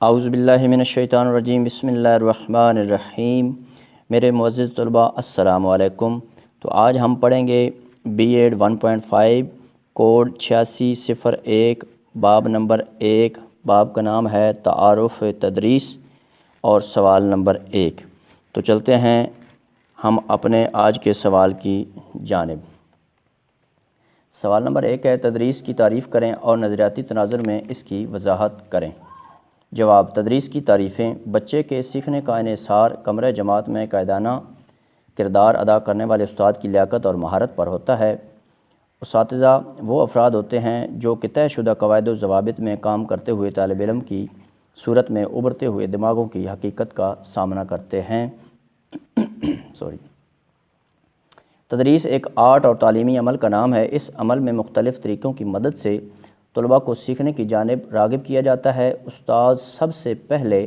اعوذ باللہ من الشیطان الرجیم، بسم اللہ الرحمن الرحیم۔ میرے معزز طلباء السلام علیکم۔ تو آج ہم پڑھیں گے بی ایڈ 1.5 کوڈ 8601 باب نمبر 1۔ باب کا نام ہے تعارف تدریس اور سوال نمبر 1۔ تو چلتے ہیں ہم اپنے آج کے سوال کی جانب۔ سوال نمبر 1 ہے، تدریس کی تعریف کریں اور نظریاتی تناظر میں اس کی وضاحت کریں۔ جواب: تدریس کی تعریفیں بچے کے سیکھنے کا انحصار کمرہ جماعت میں قائدانہ کردار ادا کرنے والے استاد کی لیاقت اور مہارت پر ہوتا ہے۔ اساتذہ وہ افراد ہوتے ہیں جو کہ طے شدہ قواعد و ضوابط میں کام کرتے ہوئے طالب علم کی صورت میں ابھرتے ہوئے دماغوں کی حقیقت کا سامنا کرتے ہیں۔ تدریس ایک آرٹ اور تعلیمی عمل کا نام ہے۔ اس عمل میں مختلف طریقوں کی مدد سے طلباء کو سیکھنے کی جانب راغب کیا جاتا ہے۔ استاد سب سے پہلے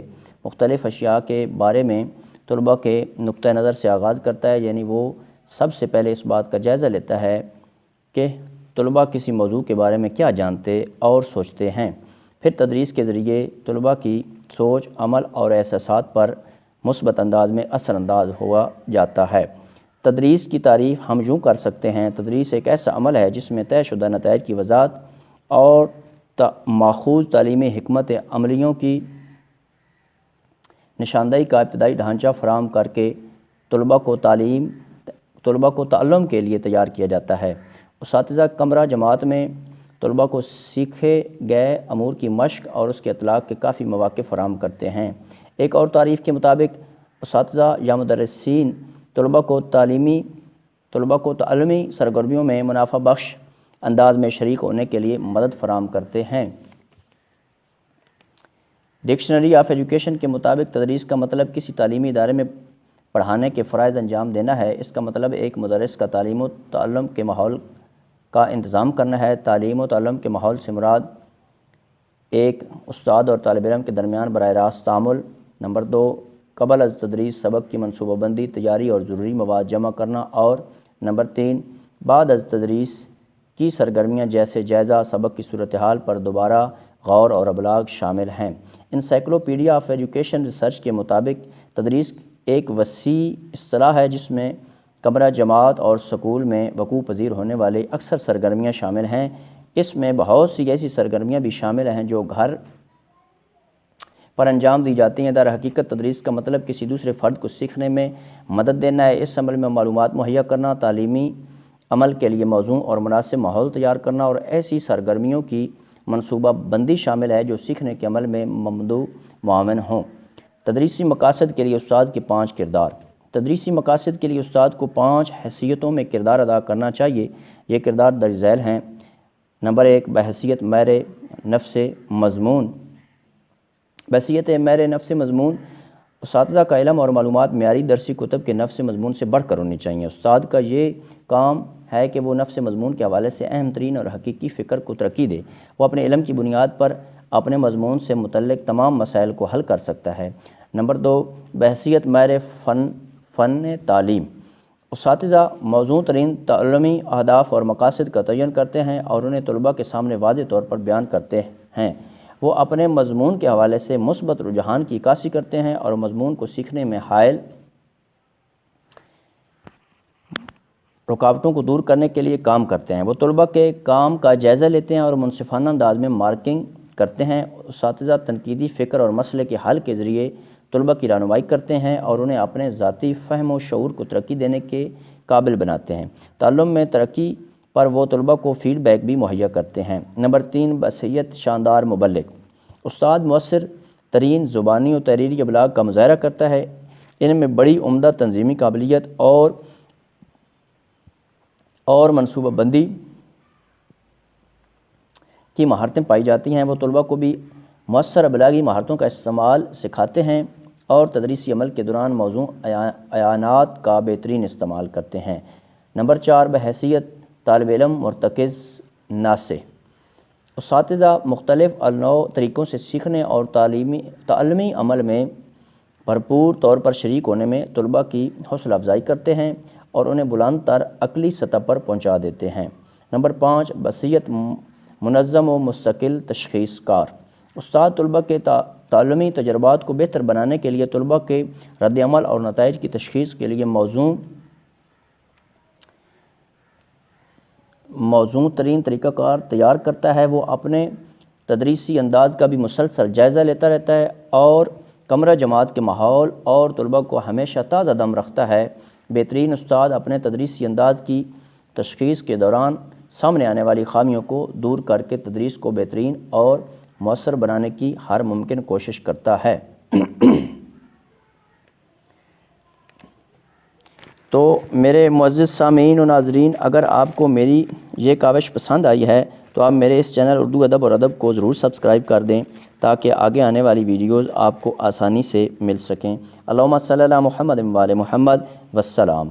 مختلف اشیاء کے بارے میں طلباء کے نقطہ نظر سے آغاز کرتا ہے، یعنی وہ سب سے پہلے اس بات کا جائزہ لیتا ہے کہ طلباء کسی موضوع کے بارے میں کیا جانتے اور سوچتے ہیں۔ پھر تدریس کے ذریعے طلباء کی سوچ، عمل اور احساسات پر مثبت انداز میں اثر انداز ہوا جاتا ہے۔ تدریس کی تعریف ہم یوں کر سکتے ہیں: تدریس ایک ایسا عمل ہے جس میں طے شدہ نتائج کی وضاحت اور ماخوذ تعلیمی حکمت عملیوں کی نشاندہی کا ابتدائی ڈھانچہ فراہم کر کے طلباء کو تعلم کے لیے تیار کیا جاتا ہے۔ اساتذہ کمرہ جماعت میں طلباء کو سیکھے گئے امور کی مشق اور اس کے اطلاق کے کافی مواقع فراہم کرتے ہیں۔ ایک اور تعریف کے مطابق اساتذہ یا مدرسین طلباء کو تعلیمی سرگرمیوں میں منافع بخش انداز میں شریک ہونے کے لیے مدد فراہم کرتے ہیں۔ ڈکشنری آف ایجوکیشن کے مطابق تدریس کا مطلب کسی تعلیمی ادارے میں پڑھانے کے فرائض انجام دینا ہے۔ اس کا مطلب ایک مدرس کا تعلیم و تعلم کے ماحول کا انتظام کرنا ہے۔ تعلیم و تعلم کے ماحول سے مراد ایک استاد اور طالب علم کے درمیان براہ راست تعامل۔ نمبر 2، قبل از تدریس سبق کی منصوبہ بندی، تیاری اور ضروری مواد جمع کرنا، اور نمبر 3، بعد از تدریس کی سرگرمیاں جیسے جائزہ سبق کی صورتحال پر دوبارہ غور اور ابلاغ شامل ہیں۔ انسائکلوپیڈیا آف ایجوکیشن ریسرچ کے مطابق تدریس ایک وسیع اصطلاح ہے جس میں کمرہ جماعت اور سکول میں وقوع پذیر ہونے والی اکثر سرگرمیاں شامل ہیں۔ اس میں بہت سی ایسی سرگرمیاں بھی شامل ہیں جو گھر پر انجام دی جاتی ہیں۔ در حقیقت تدریس کا مطلب کسی دوسرے فرد کو سیکھنے میں مدد دینا ہے۔ اس عمل میں معلومات مہیا کرنا، تعلیمی عمل کے لیے موزوں اور مناسب ماحول تیار کرنا اور ایسی سرگرمیوں کی منصوبہ بندی شامل ہے جو سیکھنے کے عمل میں ممدو معاون ہوں۔ تدریسی مقاصد کے لیے استاد کے 5 کردار۔ تدریسی مقاصد کے لیے استاد کو 5 حیثیتوں میں کردار ادا کرنا چاہیے۔ یہ کردار درج ذیل ہیں۔ نمبر 1، بحیثیت ماہر نفس مضمون۔ بحیثیت ماہر نفس مضمون اساتذہ کا علم اور معلومات معیاری درسی کتب کے نفس مضمون سے بڑھ کر ہونی چاہیے۔ استاد کا یہ کام ہے کہ وہ نفس مضمون کے حوالے سے اہم ترین اور حقیقی فکر کو ترقی دے۔ وہ اپنے علم کی بنیاد پر اپنے مضمون سے متعلق تمام مسائل کو حل کر سکتا ہے۔ نمبر 2، بحیثیت ماہر فن تعلیم۔ اساتذہ موزوں ترین تعلیمی اہداف اور مقاصد کا تعین کرتے ہیں اور انہیں طلباء کے سامنے واضح طور پر بیان کرتے ہیں۔ وہ اپنے مضمون کے حوالے سے مثبت رجحان کی عکاسی کرتے ہیں اور مضمون کو سیکھنے میں حائل رکاوٹوں کو دور کرنے کے لیے کام کرتے ہیں۔ وہ طلباء کے کام کا جائزہ لیتے ہیں اور منصفانہ انداز میں مارکنگ کرتے ہیں۔ اساتذہ تنقیدی فکر اور مسئلے کے حل کے ذریعے طلباء کی رہنمائی کرتے ہیں اور انہیں اپنے ذاتی فہم و شعور کو ترقی دینے کے قابل بناتے ہیں۔ تعلم میں ترقی پر وہ طلباء کو فیڈ بیک بھی مہیا کرتے ہیں۔ نمبر 3، بحیثیت شاندار مبلغ۔ استاد مؤثر ترین زبانی و تحریری ابلاغ کا مظاہرہ کرتا ہے۔ ان میں بڑی عمدہ تنظیمی قابلیت اور منصوبہ بندی کی مہارتیں پائی جاتی ہیں۔ وہ طلباء کو بھی مؤثر ابلاغی مہارتوں کا استعمال سکھاتے ہیں اور تدریسی عمل کے دوران موزوں اعانات کا بہترین استعمال کرتے ہیں۔ نمبر 4، بحیثیت طالب علم مرتکز ناصح۔ اساتذہ مختلف النوع طریقوں سے سیکھنے اور تعلیمی عمل میں بھرپور طور پر شریک ہونے میں طلباء کی حوصلہ افزائی کرتے ہیں اور انہیں بلند تر عقلی سطح پر پہنچا دیتے ہیں۔ نمبر 5، بحیثیت منظم و مستقل تشخیص کار۔ استاد طلباء کے تعلیمی تجربات کو بہتر بنانے کے لیے طلباء کے رد عمل اور نتائج کی تشخیص کے لیے موزوں ترین طریقہ کار تیار کرتا ہے۔ وہ اپنے تدریسی انداز کا بھی مسلسل جائزہ لیتا رہتا ہے اور کمرہ جماعت کے ماحول اور طلباء کو ہمیشہ تازہ دم رکھتا ہے۔ بہترین استاد اپنے تدریسی انداز کی تشخیص کے دوران سامنے آنے والی خامیوں کو دور کر کے تدریس کو بہترین اور مؤثر بنانے کی ہر ممکن کوشش کرتا ہے۔ تو میرے معزز سامعین و ناظرین، اگر آپ کو میری یہ کاوش پسند آئی ہے تو آپ میرے اس چینل اردو ادب اور ادب کو ضرور سبسکرائب کر دیں تاکہ آگے آنے والی ویڈیوز آپ کو آسانی سے مل سکیں۔ اللہم صلی علی محمد و آل محمد، والسلام۔